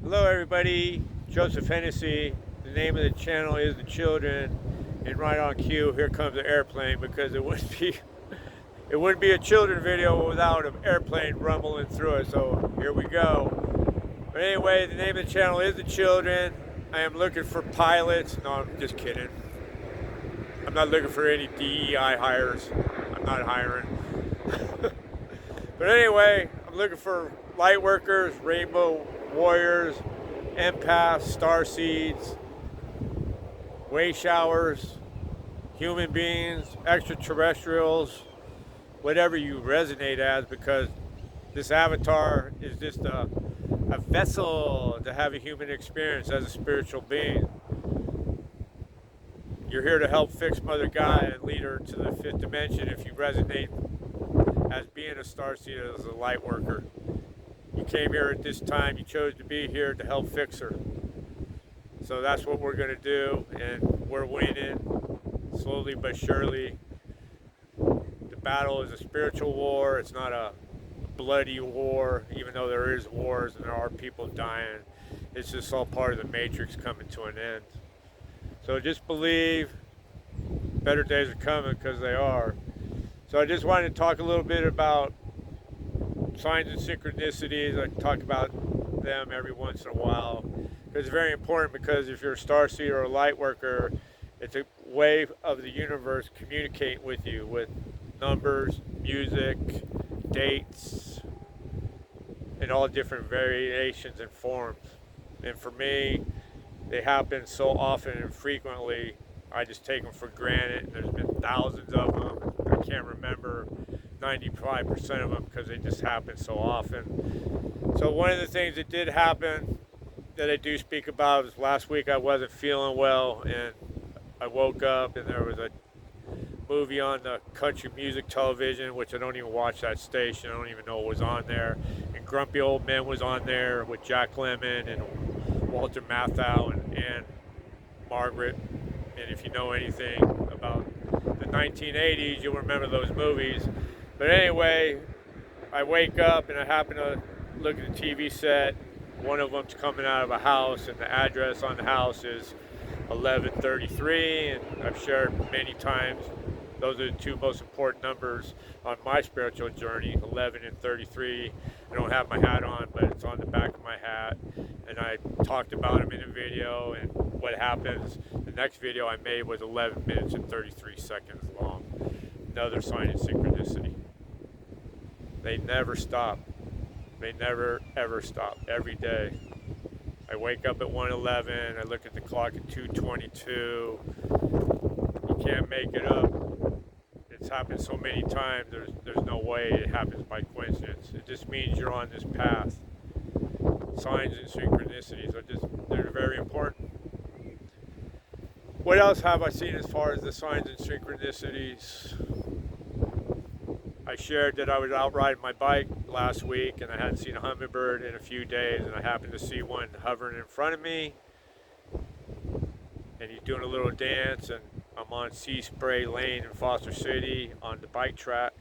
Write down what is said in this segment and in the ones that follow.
Hello, everybody. Joseph Hennessy. The name of the channel is The Children, and right on cue, here comes the airplane because it wouldn't be a children video without an airplane rumbling through it. So here we go. But anyway, the name of the channel is The Children. I am looking for pilots. No, I'm just kidding. I'm not looking for any DEI hires. I'm not hiring. But anyway, I'm looking for light workers, rainbow warriors, empaths, star seeds, way showers, human beings, extraterrestrials, whatever you resonate as, because this avatar is just a vessel to have a human experience as a spiritual being. You're here to help fix Mother Gaia and lead her to the fifth dimension if you resonate as being a starseed, as a light worker. You came here at this time, you chose to be here to help fix her. So that's what we're going to do, and we're winning slowly but surely. The battle is a spiritual war. It's not a bloody war, even though there is wars and there are people dying. It's just all part of the matrix coming to an end. So just believe better days are coming, because they are. So I just wanted to talk a little bit about signs and synchronicities. I talk about them every once in a while. It's very important, because if you're a starseed or a light worker, it's a way of the universe communicating with you with numbers, music, dates, and all different variations and forms. And for me, they happen so often and frequently, I just take them for granted. And there's been thousands of them. I can't remember 95% of them because they just happen so often. So one of the things that did happen that I do speak about is last week I wasn't feeling well, and I woke up and there was a movie on the country music television, which I don't even watch that station. I don't even know what was on there. And Grumpy Old Men was on there with Jack Lemmon and Walter Matthau and Margaret. And if you know anything about the 1980s, you'll remember those movies. But anyway, I wake up and I happen to look at the TV set. One of them's coming out of a house, and the address on the house is 1133. And I've shared many times, those are the two most important numbers on my spiritual journey, 11 and 33. I don't have my hat on, but it's on the back of my hat. And I talked about them in a video, and what happens. The next video I made was 11 minutes and 33 seconds long. Another sign of synchronicity. They never stop. They never ever stop. Every day. I wake up at 1:11. I look at the clock at 2:22. You can't make it up. It's happened so many times. There's no way it happens by coincidence. It just means you're on this path. Signs and synchronicities they're very important. What else have I seen as far as the signs and synchronicities? I shared that I was out riding my bike last week and I hadn't seen a hummingbird in a few days, and I happened to see one hovering in front of me, and he's doing a little dance, and I'm on Sea Spray Lane in Foster City on the bike track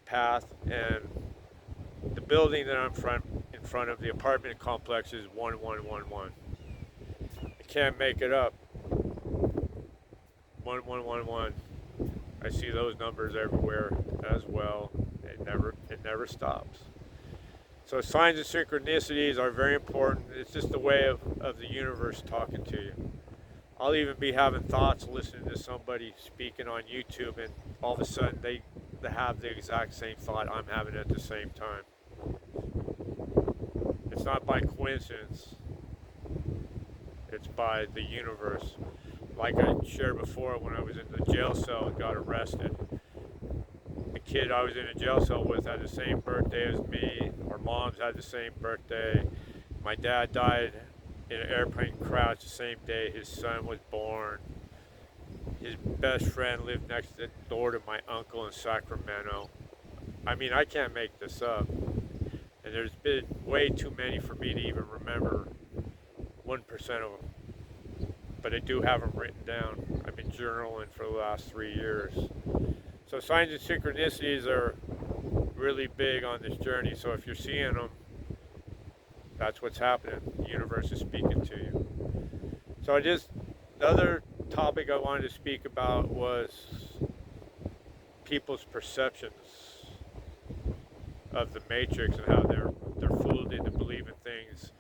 path, and the building that I'm in front of, the apartment complex, is 1111. I can't make it up. 1111. I see those numbers everywhere as well. It never stops. So signs and synchronicities are very important. It's just the way of the universe talking to you. I'll even be having thoughts listening to somebody speaking on YouTube, and all of a sudden they have the exact same thought I'm having at the same time. It's not by coincidence. It's by the universe. Like I shared before, when I was in the jail cell and got arrested, the kid I was in a jail cell with had the same birthday as me. Our moms had the same birthday. My dad died in an airplane crash the same day his son was born. His best friend lived next door to my uncle in Sacramento. I mean, I can't make this up. And there's been way too many for me to even remember 1% of them. But I do have them written down. I've been journaling for the last 3 years. So signs and synchronicities are really big on this journey. So if you're seeing them, That's what's happening. The universe is speaking to you. So the other topic I wanted to speak about was people's perceptions of the matrix and how they're fooled into believing things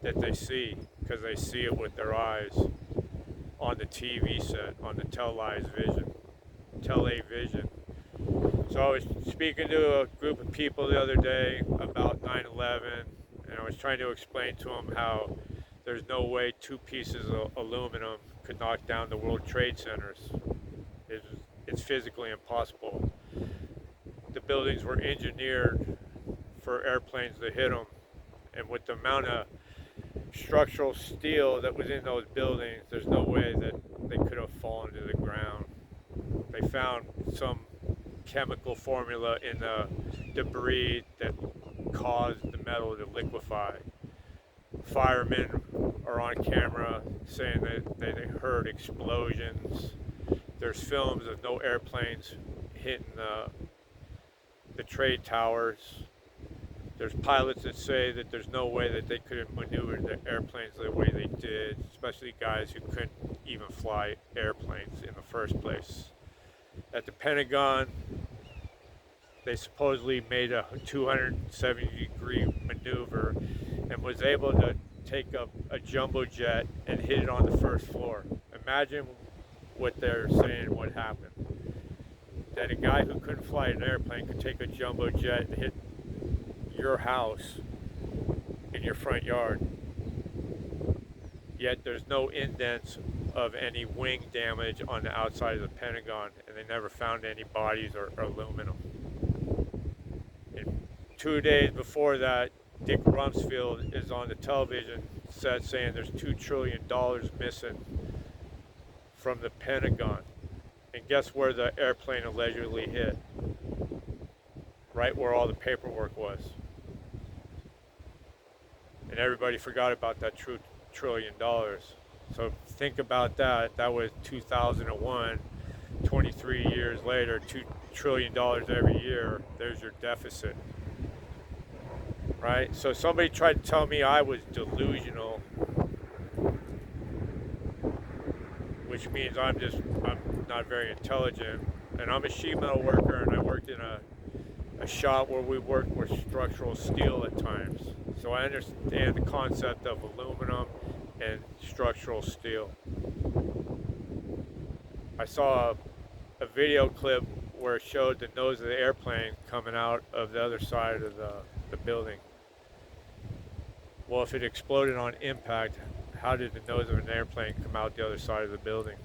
that they see because they see it with their eyes on the TV set, on the television. So I was speaking to a group of people the other day about 9/11, and I was trying to explain to them how there's no way two pieces of aluminum could knock down the World Trade Centers. It's physically impossible. The buildings were engineered for airplanes to hit them, and with the amount of structural steel that was in those buildings, there's no way that they could have fallen to the ground. They found some chemical formula in the debris that caused the metal to liquefy. Firemen are on camera saying that they heard explosions. There's films of no airplanes hitting the trade towers. There's pilots that say that there's no way that they could have maneuvered the airplanes the way they did, especially guys who couldn't even fly airplanes in the first place. At the Pentagon, they supposedly made a 270-degree maneuver and was able to take up a jumbo jet and hit it on the first floor. Imagine what they're saying would happen. That a guy who couldn't fly an airplane could take a jumbo jet and hit your house in your front yard. Yet there's no indents of any wing damage on the outside of the Pentagon, and they never found any bodies or aluminum. And 2 days before that, Dick Rumsfeld is on the television set saying there's $2 trillion missing from the Pentagon. And guess where the airplane allegedly hit? Right where all the paperwork was. And everybody forgot about that $2 trillion. So think about that. That was 2001. 23 years later, $2 trillion every year. There's your deficit. Right? So somebody tried to tell me I was delusional, which means I'm not very intelligent. And I'm a sheet metal worker, and I worked in a shop where we worked with structural steel at times. So I understand the concept of aluminum and structural steel. I saw a video clip where it showed the nose of the airplane coming out of the other side of the building. Well, if it exploded on impact, how did the nose of an airplane come out the other side of the building?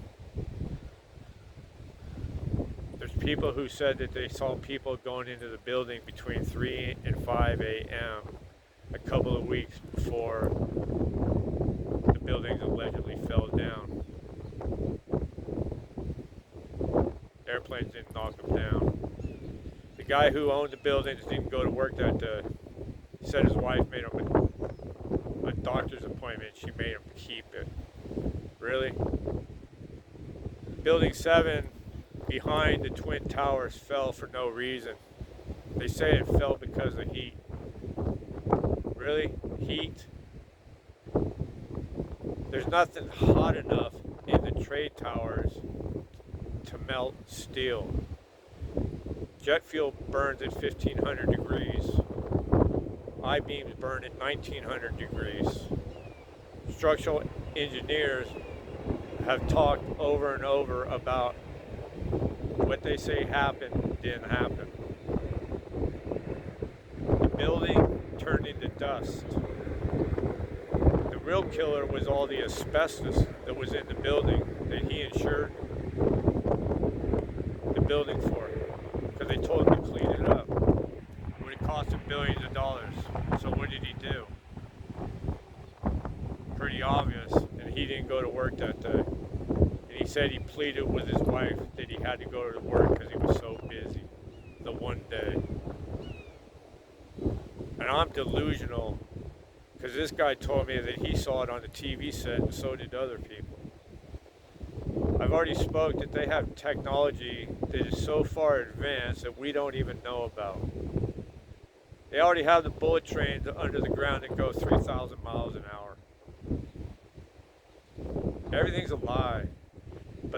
There's people who said that they saw people going into the building between 3 and 5 a.m. a couple of weeks before the buildings allegedly fell down. Airplanes didn't knock them down. The guy who owned the buildings didn't go to work that day. He said his wife made him a doctor's appointment. She made him keep it. Really? Building 7 behind the Twin Towers fell for no reason. They say it fell because of heat. Really? Heat? There's nothing hot enough in the trade towers to melt steel. Jet fuel burns at 1500 degrees. I-beams burn at 1900 degrees. Structural engineers have talked over and over about what they say happened didn't happen. The building turned into dust. The real killer was all the asbestos that was in the building that he insured the building for, because they told him to clean it up. It would have cost him billions of dollars. So what did he do? Pretty obvious, and he didn't go to work that day. And he said he pleaded with his wife that he had to go to work because he was so busy the one day. And I'm delusional because this guy told me that he saw it on the TV set, and so did other people. I've already spoke that they have technology that is so far advanced that we don't even know about. They already have the bullet trains under the ground that go 3,000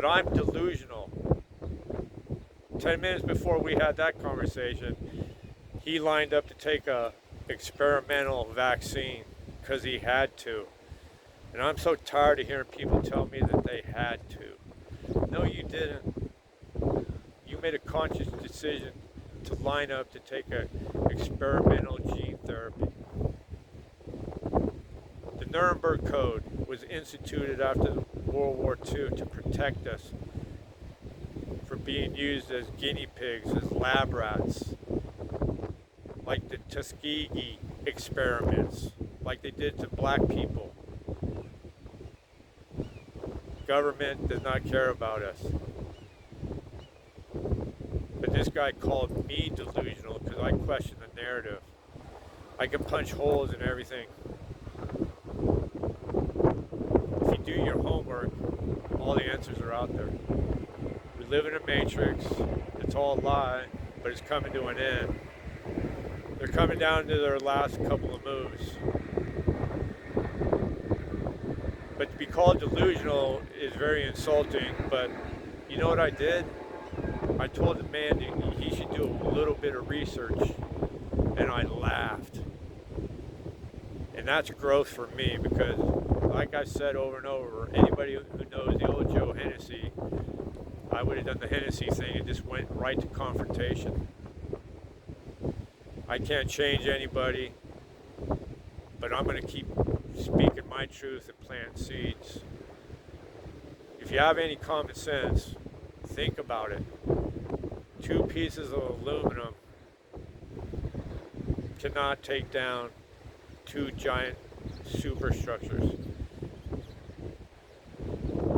But I'm delusional. 10 minutes before we had that conversation, he lined up to take a experimental vaccine because he had to. And I'm so tired of hearing people tell me that they had to. No, you didn't. You made a conscious decision to line up to take an experimental gene therapy. The Nuremberg Code was instituted after World War II to protect us from being used as guinea pigs, as lab rats, like the Tuskegee experiments, like they did to black people. Government does not care about us. But this guy called me delusional because I question the narrative. I can punch holes in everything. If you do your homework, all the answers are out there. We live in a matrix. It's all a lie, but it's coming to an end. They're coming down to their last couple of moves. But to be called delusional is very insulting, but you know what I did? I told the man that he should do a little bit of research, and I laughed. And that's growth for me because, like I said over and over, anybody who knows the old Joe Hennessy, I would have done the Hennessy thing and just went right to confrontation. I can't change anybody, but I'm going to keep speaking my truth and plant seeds. If you have any common sense, think about it. 2 pieces of aluminum cannot take down 2 giant superstructures.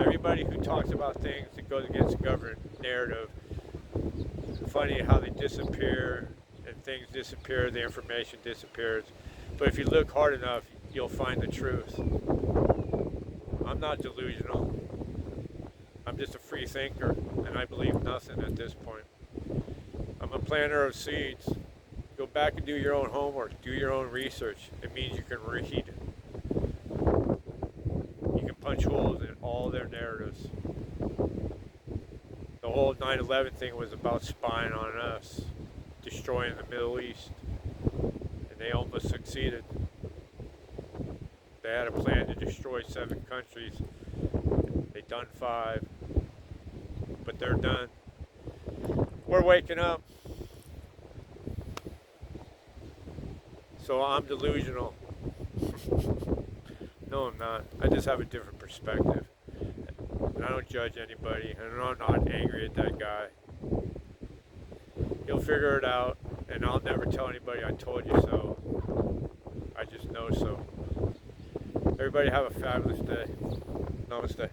Everybody who talks about things that goes against the government narrative, funny how they disappear and things disappear, the information disappears. But if you look hard enough, you'll find the truth. I'm not delusional. I'm just a free thinker, and I believe nothing at this point. I'm a planter of seeds. Go back and do your own homework. Do your own research. It means you can read. You can punch holes in all their narratives. The whole 9/11 thing was about spying on us, destroying the Middle East, and they almost succeeded. They had a plan to destroy 7 countries. They done 5, but they're done. We're waking up. So I'm delusional. No, I'm not. I just have a different perspective. And I don't judge anybody. And I'm not angry at that guy. He'll figure it out. And I'll never tell anybody I told you so. I just know so. Everybody have a fabulous day. Namaste.